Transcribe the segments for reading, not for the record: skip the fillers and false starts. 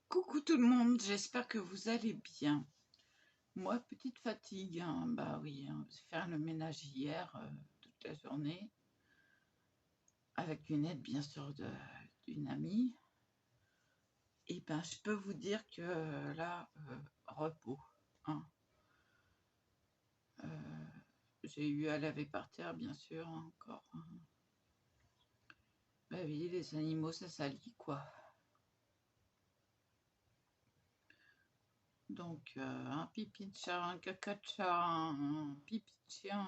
Coucou tout le monde, j'espère que vous allez bien. Moi, petite fatigue, hein, bah oui, hein, faire le ménage hier toute la journée, avec une aide bien sûr d'une amie. Et ben, je peux vous dire que là, repos. Hein. J'ai eu à laver par terre, bien sûr, hein, encore. Hein. Bah oui, les animaux, ça salit, quoi. Donc, un pipi de chat, un caca de chat, un pipi de chien,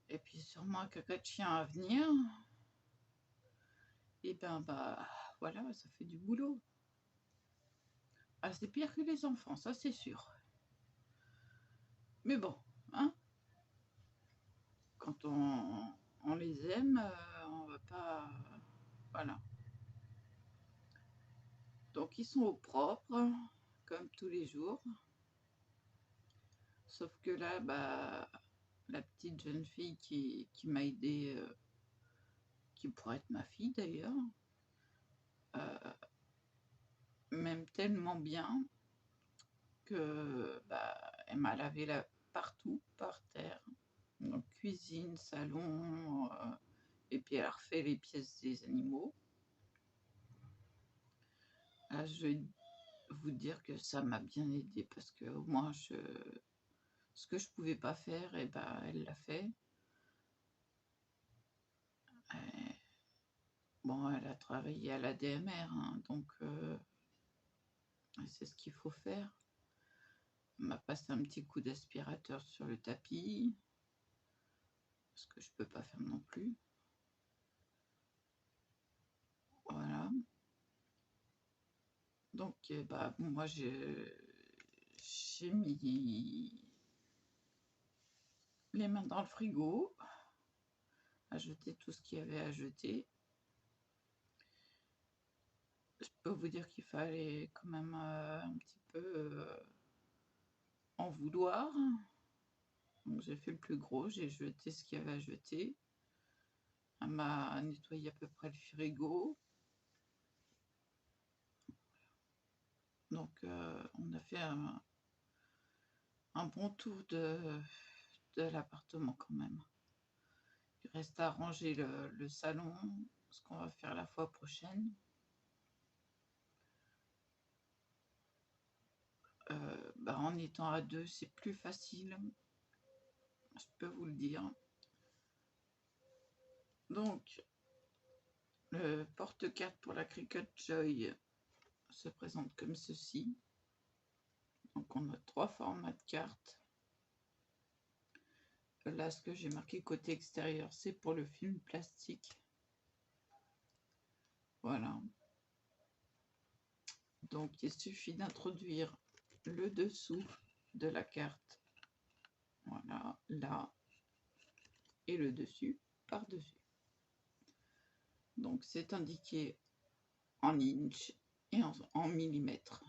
et puis sûrement un caca de chien à venir. Et ben, bah, voilà, ça fait du boulot. Ah, c'est pire que les enfants, ça c'est sûr. Mais bon, hein, quand on les aime, on va pas... voilà. Donc ils sont au propre, comme tous les jours. Sauf que là, bah, la petite jeune fille qui m'a aidée, qui pourrait être ma fille d'ailleurs, m'aime tellement bien que bah, elle m'a lavé là partout, par terre. Donc, cuisine, salon, et puis elle a refait les pièces des animaux. Là, je vais vous dire que ça m'a bien aidé parce que au moins ce que je pouvais pas faire, et ben elle l'a fait. Et, bon, elle a travaillé à la DMR, hein, donc c'est ce qu'il faut faire. Elle m'a passé un petit coup d'aspirateur sur le tapis, ce que je peux pas faire non plus. Voilà. Donc, bah, bon, moi, j'ai mis les mains dans le frigo, à jeter tout ce qu'il y avait à jeter. Je peux vous dire qu'il fallait quand même un petit peu en vouloir. Donc, j'ai fait le plus gros, j'ai jeté ce qu'il y avait à jeter. Elle m'a nettoyé à peu près le frigo. Donc, on a fait un bon tour de l'appartement quand même. Il reste à ranger le salon, ce qu'on va faire la fois prochaine. Bah, en étant à deux, c'est plus facile, je peux vous le dire. Donc, le porte-carte pour la Cricut Joy se présente comme ceci. Donc, on a 3 formats de cartes. Là, ce que j'ai marqué côté extérieur, c'est pour le film plastique. Voilà. Donc, il suffit d'introduire le dessous de la carte. Voilà, là. Et le dessus par-dessus. Donc, c'est indiqué en inch et en millimètres.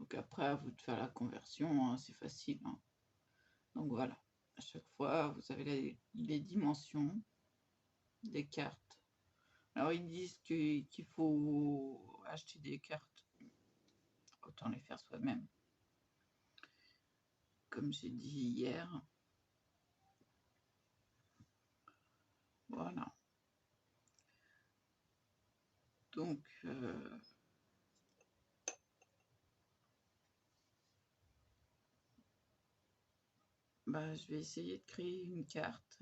Donc après, à vous de faire la conversion, hein, c'est facile. Hein. Donc voilà, à chaque fois, vous avez les dimensions des cartes. Alors ils disent qu'il faut acheter des cartes, autant les faire soi-même. Comme j'ai dit hier. Voilà. Donc, bah, je vais essayer de créer une carte.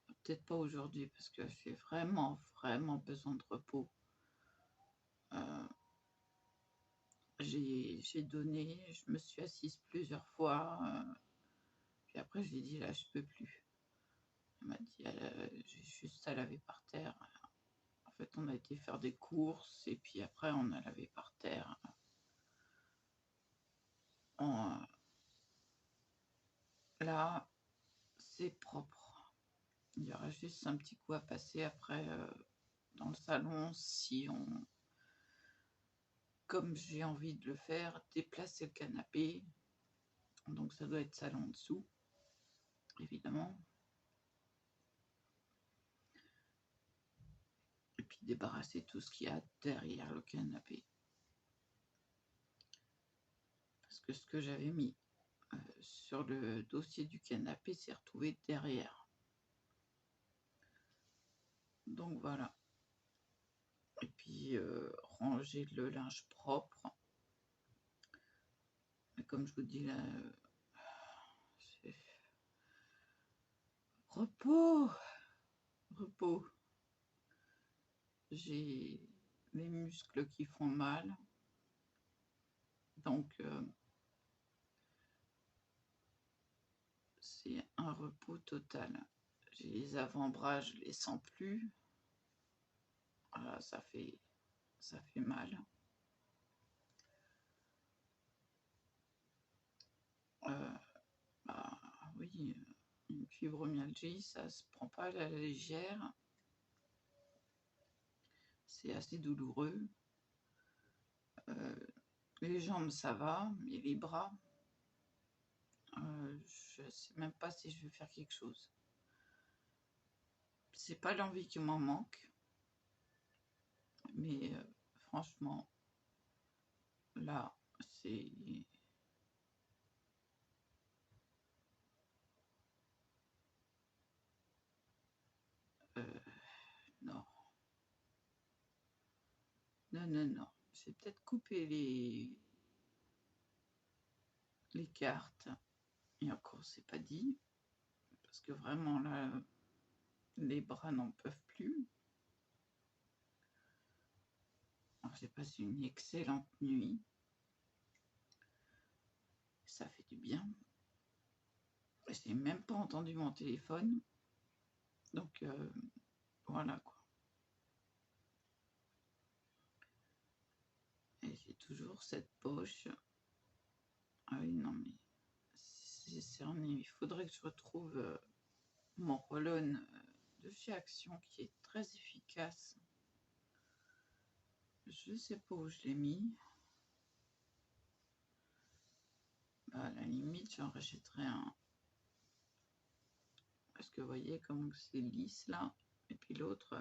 Peut-être pas aujourd'hui parce que j'ai vraiment besoin de repos. J'ai donné, je me suis assise plusieurs fois, puis après j'ai dit là je peux plus. Elle m'a dit j'ai juste à laver par terre. En fait on a été faire des courses et puis après on a lavé par terre. Là c'est propre. Il y aura juste un petit coup à passer après dans le salon si on, comme j'ai envie de le faire, déplacer le canapé. Donc ça doit être salon en dessous, évidemment. Et puis débarrasser tout ce qu'il y a derrière le canapé. Parce que ce que j'avais mis sur le dossier du canapé s'est retrouvé derrière. Donc voilà. Et puis ranger le linge propre. Mais comme je vous dis là, c'est repos, repos. J'ai les muscles qui font mal. Donc c'est un repos total. J'ai les avant-bras, je les sens plus. Voilà, ça fait mal. Bah oui, une fibromyalgie, ça se prend pas à la légère. C'est assez douloureux. Les jambes, ça va, mais les bras, je sais même pas si je vais faire quelque chose. C'est pas l'envie qui m'en manque, mais franchement, là, c'est non, non, non, non. J'ai peut-être coupé les cartes, et encore, c'est pas dit, parce que vraiment là, les bras n'en peuvent plus. Alors, j'ai passé une excellente nuit. Ça fait du bien. J'ai même pas entendu mon téléphone. Donc voilà quoi. Et j'ai toujours cette poche. Ah oui, non mais c'est cerné. Il faudrait que je retrouve mon roll-on de chez Action qui est très efficace. Je sais pas où je l'ai mis. Bah, à la limite, j'en rachèterai un. Parce que vous voyez comme c'est lisse là. Et puis l'autre,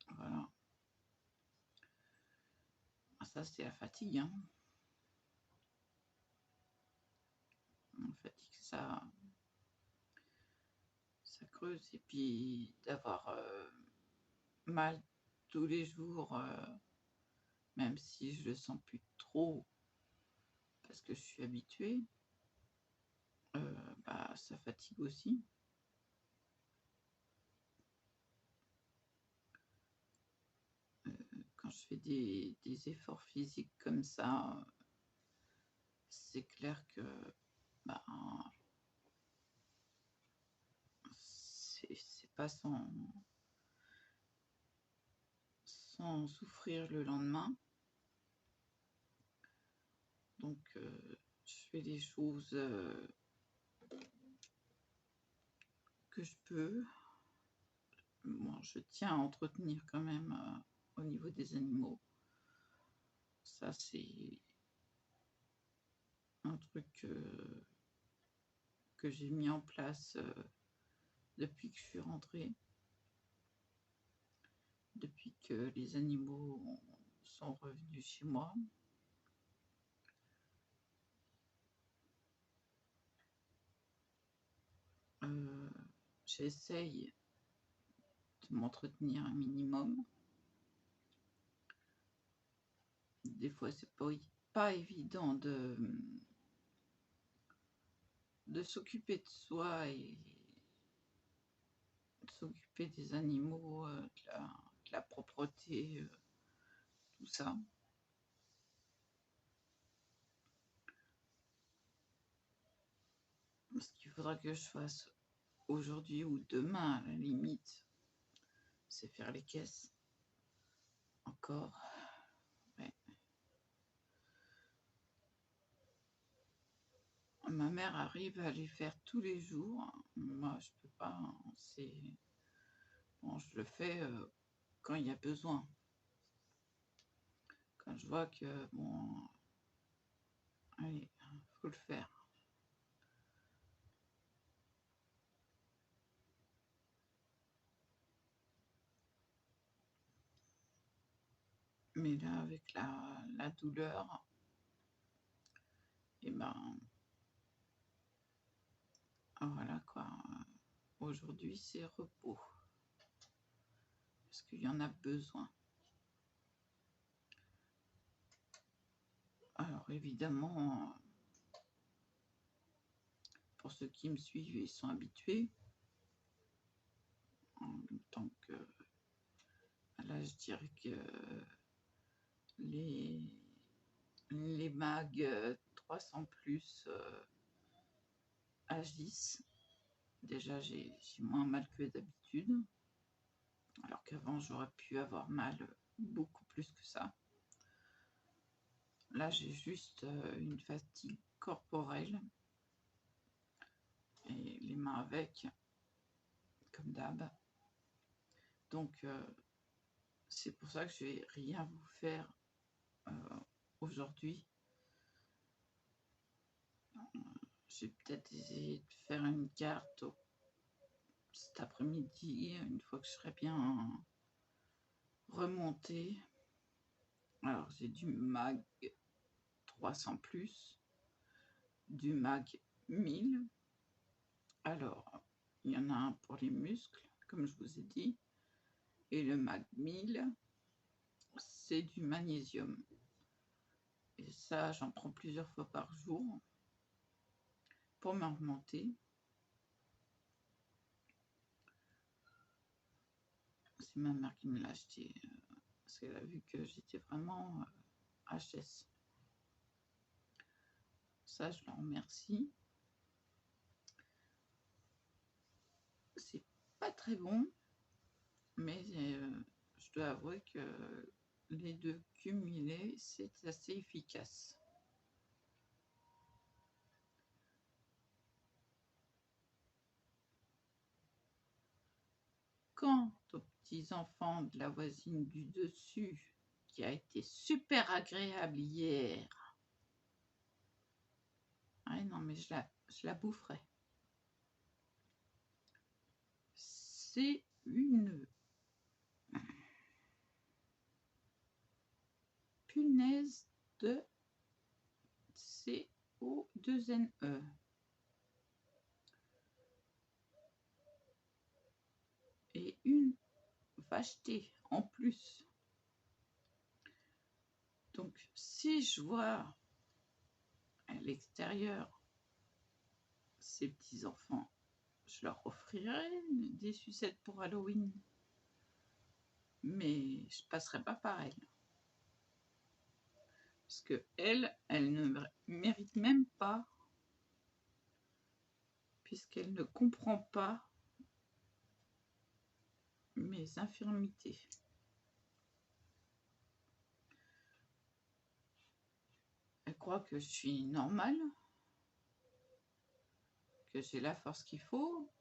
voilà. Ah, ça, c'est la fatigue. Hein. La fatigue, ça creuse. Et puis d'avoir mal tous les jours, même si je le sens plus trop, parce que je suis habituée, bah, ça fatigue aussi. Quand je fais des efforts physiques comme ça, c'est clair que bah, c'est pas sans souffrir le lendemain. Donc je fais les choses que je peux. Bon, je tiens à entretenir quand même au niveau des animaux. Ça, c'est un truc que j'ai mis en place depuis que je suis rentrée, depuis que les animaux sont revenus chez moi. J'essaye de m'entretenir un minimum. Des fois, c'est pas évident de s'occuper de soi et de s'occuper des animaux, de la propreté, tout ça. Ce qu'il faudra que je fasse aujourd'hui ou demain, à la limite, c'est faire les caisses. Encore. Ouais. Ma mère arrive à les faire tous les jours. Moi, je peux pas. C'est bon, je le fais quand il y a besoin. Quand je vois que, bon, allez, faut le faire. Mais là, avec la douleur, et ben, voilà quoi. Aujourd'hui, c'est repos. Parce qu'il y en a besoin. Alors, évidemment, pour ceux qui me suivent, ils sont habitués. En même temps que, là, je dirais que les mags 300 plus agissent. Déjà, j'ai moins mal que d'habitude. Alors qu'avant, j'aurais pu avoir mal beaucoup plus que ça. Là, j'ai juste une fatigue corporelle. Et les mains avec, comme d'hab. Donc, c'est pour ça que je vais rien vous faire aujourd'hui. J'ai peut-être essayé de faire une carte cet après-midi, une fois que je serai bien remontée. Alors, j'ai du mag 300 plus, du mag 1000. Alors, il y en a un pour les muscles, comme je vous ai dit, et le mag 1000, c'est du magnésium. Et ça, j'en prends plusieurs fois par jour pour me remonter. C'est ma mère qui me l'a acheté, parce qu'elle a vu que j'étais vraiment HS. Ça, je leur remercie. C'est pas très bon, mais je dois avouer que les deux cumulés, c'est assez efficace. Quant aux petits-enfants de la voisine du dessus, qui a été super agréable hier. Ah non, mais je la boufferai. C'est une punaise de CO2NE. Et une vacheté en plus. Donc, si je vois à l'extérieur ces petits-enfants, je leur offrirai des sucettes pour Halloween. Mais je passerai pas par elle. Parce que elle ne mérite même pas, puisqu'elle ne comprend pas mes infirmités. Elle croit que je suis normale, que j'ai la force qu'il faut.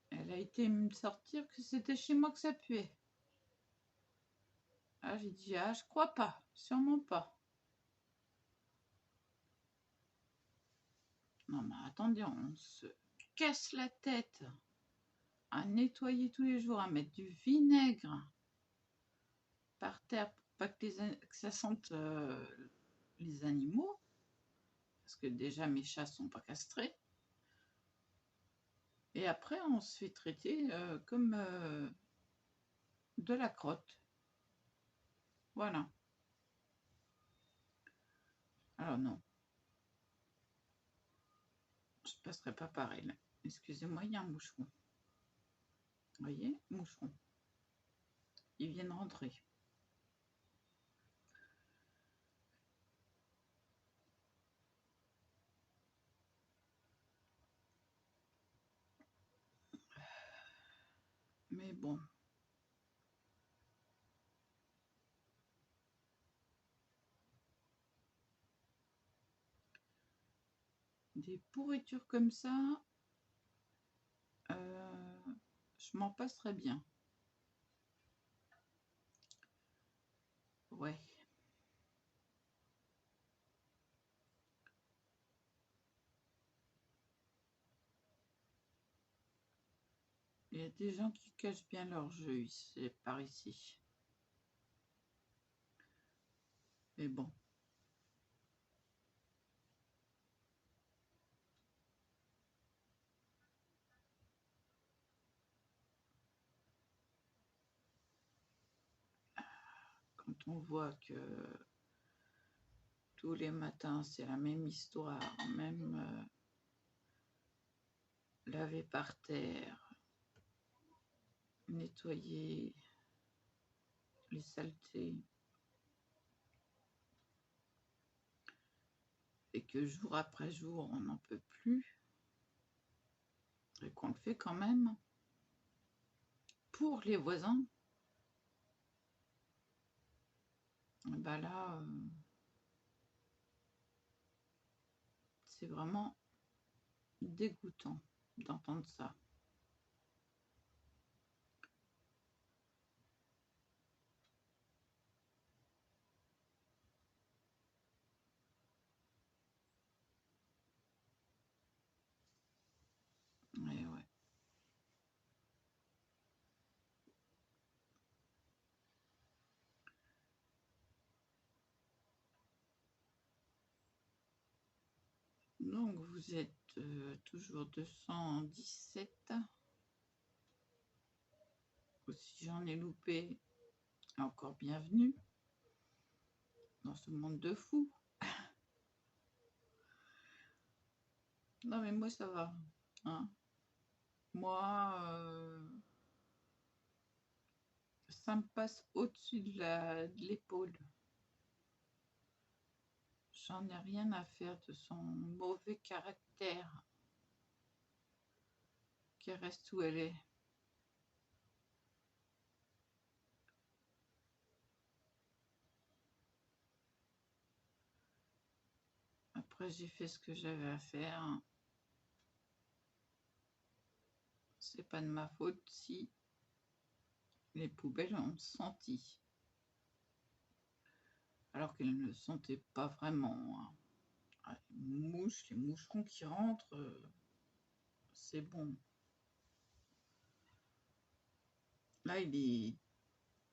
Elle a été me sortir que c'était chez moi que ça puait. Ah, j'ai dit, ah, je crois pas, sûrement pas. Non, mais attendez, on se casse la tête à nettoyer tous les jours, à mettre du vinaigre par terre pour pas que ça sente les animaux. Parce que déjà, mes chats sont pas castrés. Et après, on se fait traiter comme de la crotte. Voilà. Alors non. Je passerai pas par elle. Excusez-moi, il y a un moucheron. Vous voyez, moucheron. Ils viennent rentrer. Mais bon. Des pourritures comme ça, Je m'en passerais bien. Ouais. Il y a des gens qui cachent bien leur jeu ici, par ici. Mais bon. Quand on voit que tous les matins, c'est la même histoire, même laver par terre, nettoyer les saletés, et que jour après jour, on n'en peut plus, et qu'on le fait quand même pour les voisins, bah là, c'est vraiment dégoûtant d'entendre ça. Et ouais. Donc vous êtes toujours 217. Ou si j'en ai loupé, encore bienvenue dans ce monde de fous. Non mais moi ça va. Hein. Moi, ça me passe au-dessus de l'épaule. J'en ai rien à faire de son mauvais caractère. Qu'elle reste où elle est. Après, j'ai fait ce que j'avais à faire. C'est pas de ma faute si les poubelles ont senti. Alors qu'elles ne le sentaient pas vraiment. Hein. Les moucherons qui rentrent, c'est bon. Là, il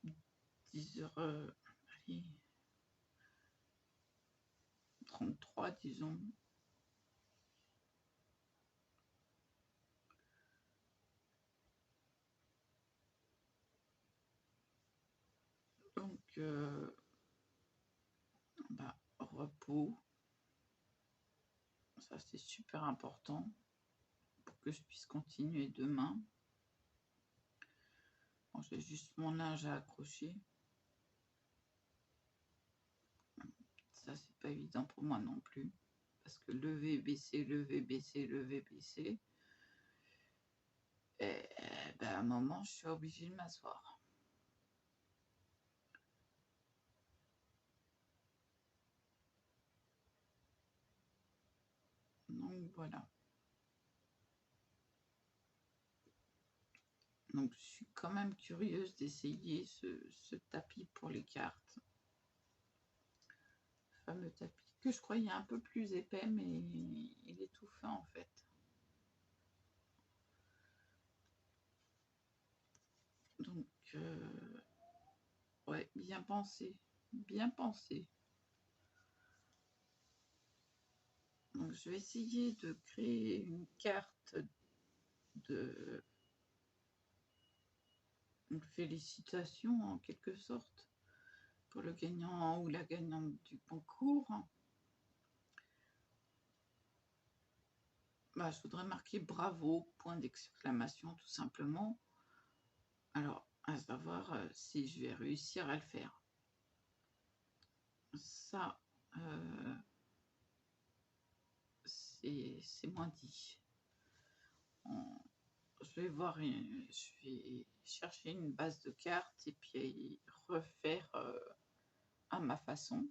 est 10h, allez, 33, disons. Donc, repos. Ça, c'est super important pour que je puisse continuer demain. Bon, j'ai juste mon linge à accrocher. Ça, c'est pas évident pour moi non plus. Parce que lever, baisser, lever, baisser, lever, baisser. Et à un moment, je suis obligée de m'asseoir. Donc, voilà. Donc, je suis quand même curieuse d'essayer ce tapis pour les cartes. Le fameux tapis que je croyais un peu plus épais, mais il est tout fin en fait. Donc, ouais, bien pensé. Bien pensé. Donc, je vais essayer de créer une carte de une félicitation en quelque sorte pour le gagnant ou la gagnante du concours. Je voudrais marquer bravo, point d'exclamation tout simplement. Alors, à savoir si je vais réussir à le faire. Ça, c'est moins dit. Je vais chercher une base de cartes et puis refaire à ma façon,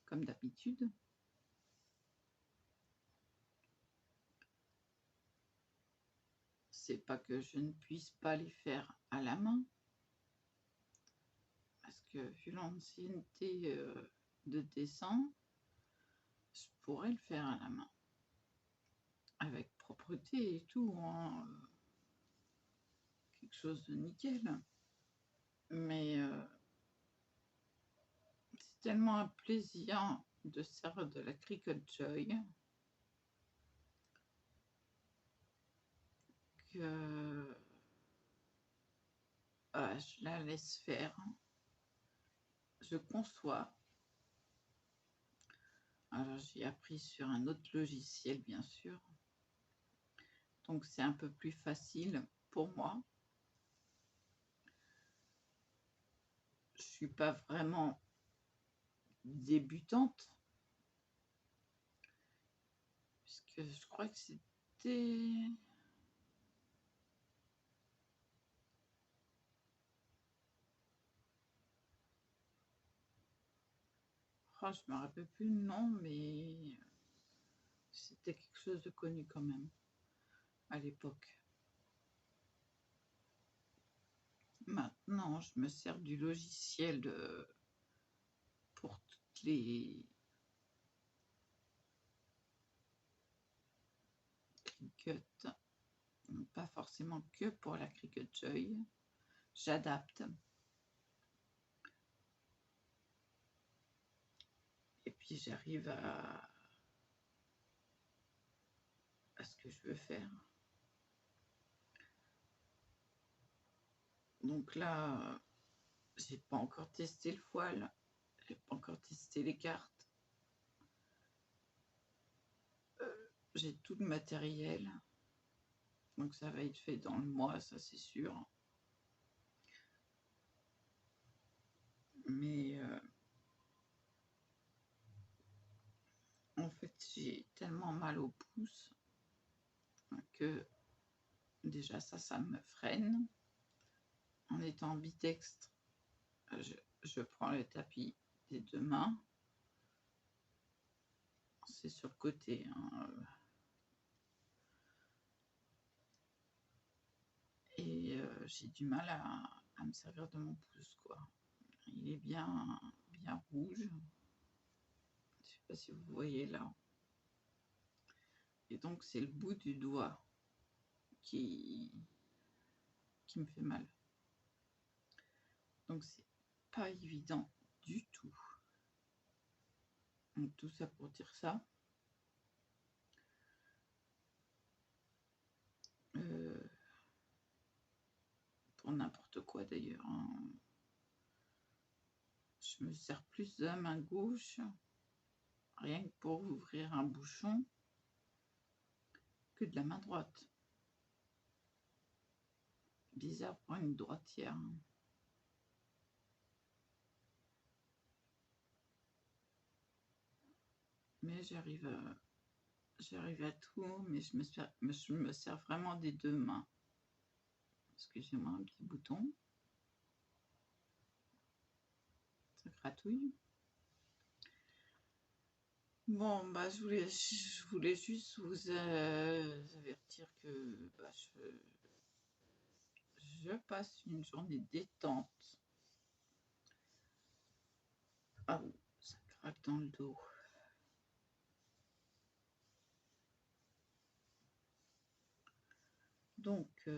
comme d'habitude. c'est pas que je ne puisse pas les faire à la main, parce que vu l'ancienneté de dessin, je pourrais le faire à la main, avec propreté et tout, hein, quelque chose de nickel. Mais c'est tellement un plaisir de se servir de la Cricut Joy que je la laisse faire. Je conçois. Alors j'ai appris sur un autre logiciel, bien sûr. Donc c'est un peu plus facile pour moi. Je suis pas vraiment débutante, puisque je crois que c'était... Oh, je me rappelle plus le nom, mais c'était quelque chose de connu quand même à l'époque. Maintenant, je me sers du logiciel pour toutes les Cricut, pas forcément que pour la Cricut Joy. J'adapte. Et puis j'arrive à ce que je veux faire. Donc là, j'ai pas encore testé le foil, j'ai pas encore testé les cartes. J'ai tout le matériel, donc ça va être fait dans le mois, ça c'est sûr. Mais en fait, j'ai tellement mal au pouce que déjà ça me freine. En étant ambidextre, je prends le tapis des deux mains. C'est sur le côté, hein. Et j'ai du mal à me servir de mon pouce, quoi. Il est bien rouge. Je sais pas si vous voyez là. Et donc c'est le bout du doigt qui me fait mal. Donc c'est pas évident du tout. Donc tout ça pour dire ça. Pour n'importe quoi d'ailleurs, hein. Je me sers plus de la main gauche, rien que pour ouvrir un bouchon, que de la main droite. Bizarre pour une droitière. Mais j'arrive à tout, mais je me sers vraiment des deux mains. Excusez-moi, un petit bouton. Ça gratouille. Bon, bah, je voulais juste vous avertir que je passe une journée détente. Ah, ça craque dans le dos. Donc,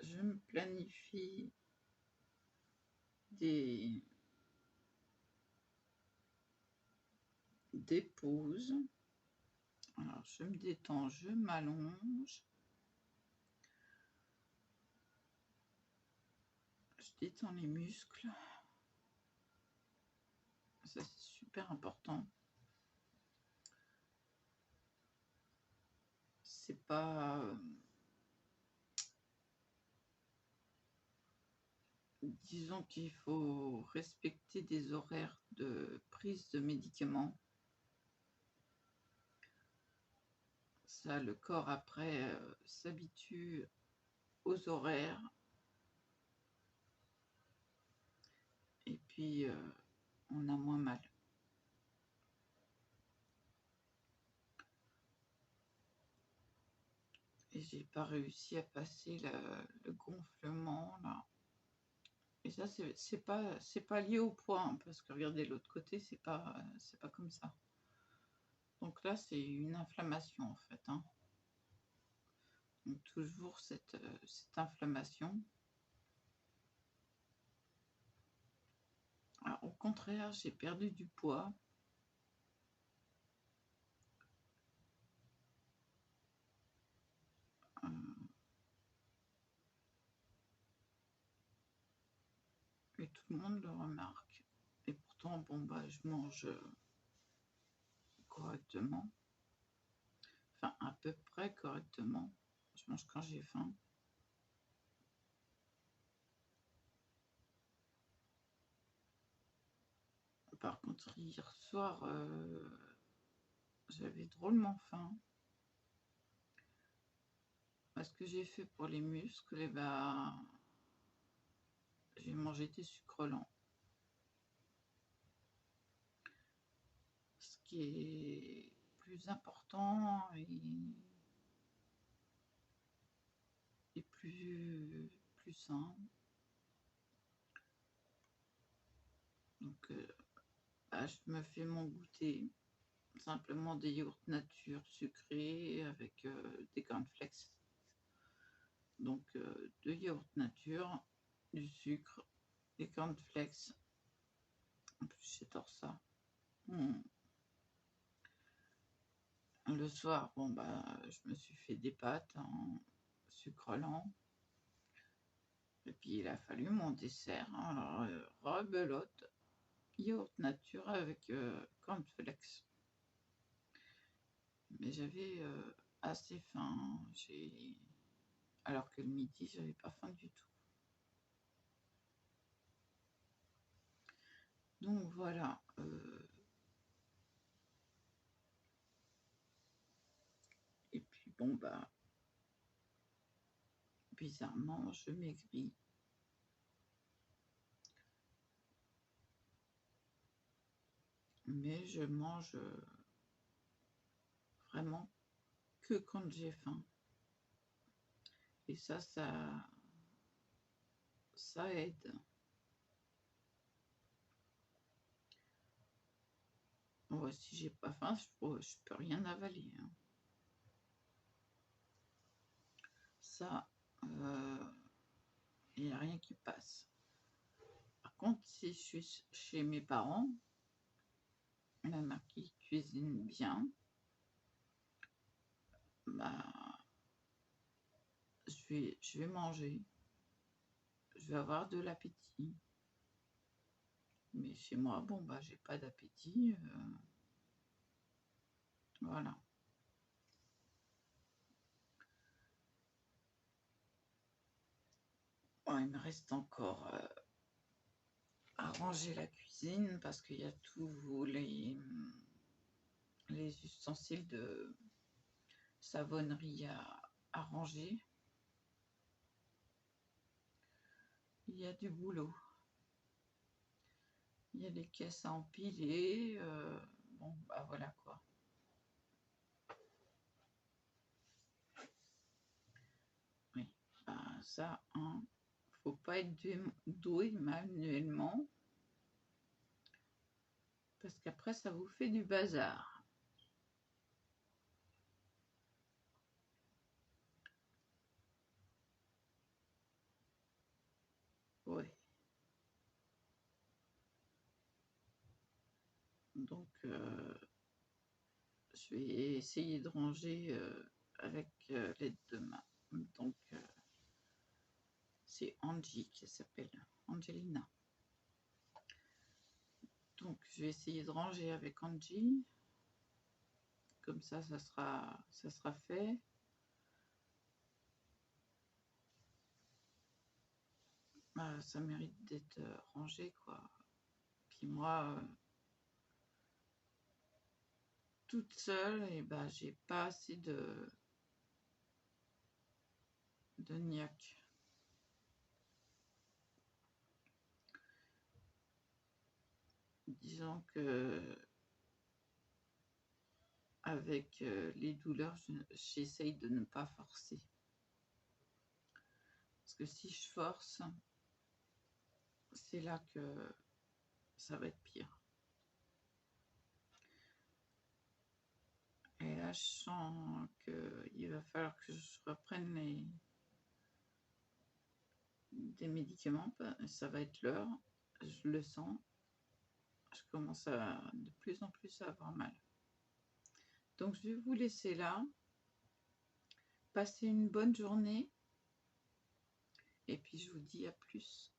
je me planifie des pauses. Alors, je me détends, je m'allonge. Je détends les muscles. Ça, c'est super important. C'est pas... disons qu'il faut respecter des horaires de prise de médicaments. Ça, le corps après s'habitue aux horaires. Et puis, on a moins mal. j'ai pas réussi à passer le gonflement là. Et ça, c'est pas lié au poids, hein, parce que regardez l'autre côté, c'est pas comme ça. Donc là, c'est une inflammation en fait, hein. Donc toujours cette inflammation. Alors, au contraire, j'ai perdu du poids. euh, et tout le monde le remarque. Et pourtant, bon bah, je mange correctement. Enfin, à peu près correctement. Je mange quand j'ai faim. Par contre, hier soir, j'avais drôlement faim. Ce que j'ai fait pour les muscles, et ben, j'ai mangé des sucres lents. Ce qui est plus important et plus sain. Donc, bah, je me fais mon goûter. Simplement des yaourts nature sucrés avec des cornflakes. Donc, 2 yaourts nature, du sucre, des cornflakes. En plus, j'adore ça. Le soir, bon bah, je me suis fait des pâtes en sucre lent. Et puis il a fallu mon dessert. Alors, rebelote, yaourt nature avec cornflakes. Mais j'avais assez faim. Alors que le midi, j'avais pas faim du tout. Donc voilà. Et puis bon bah, bizarrement, je maigris. Mais je mange vraiment que quand j'ai faim. Et ça aide. Ouais, si j'ai pas faim, je peux rien avaler, hein. Ça, il n'y a rien qui passe. Par contre, si je suis chez mes parents, même qui cuisine bien, bah, je vais manger. Je vais avoir de l'appétit. Mais chez moi, bon, bah, j'ai pas d'appétit. Voilà. Bon, il me reste encore à ranger la cuisine parce qu'il y a tous les ustensiles de savonnerie à ranger. Il y a du boulot. Il y a des caisses à empiler. Bon, bah voilà quoi. Oui, bah ça, hein, faut pas être doué manuellement parce qu'après ça vous fait du bazar. Oui. Donc, je vais essayer de ranger avec l'aide de main. Donc, c'est Angie qui s'appelle, Angelina. Donc, je vais essayer de ranger avec Angie. Comme ça sera fait. Bah, ça mérite d'être rangé, quoi. Puis moi, toute seule, et bah, j'ai pas assez de niaque. Disons que avec les douleurs, j'essaye de ne pas forcer. Parce que si je force, c'est là que ça va être pire. Et là, je sens qu'il va falloir que je reprenne des médicaments. Ça va être l'heure, je le sens. Je commence de plus en plus à avoir mal. Donc, je vais vous laisser là. Passez une bonne journée. Et puis, je vous dis à plus.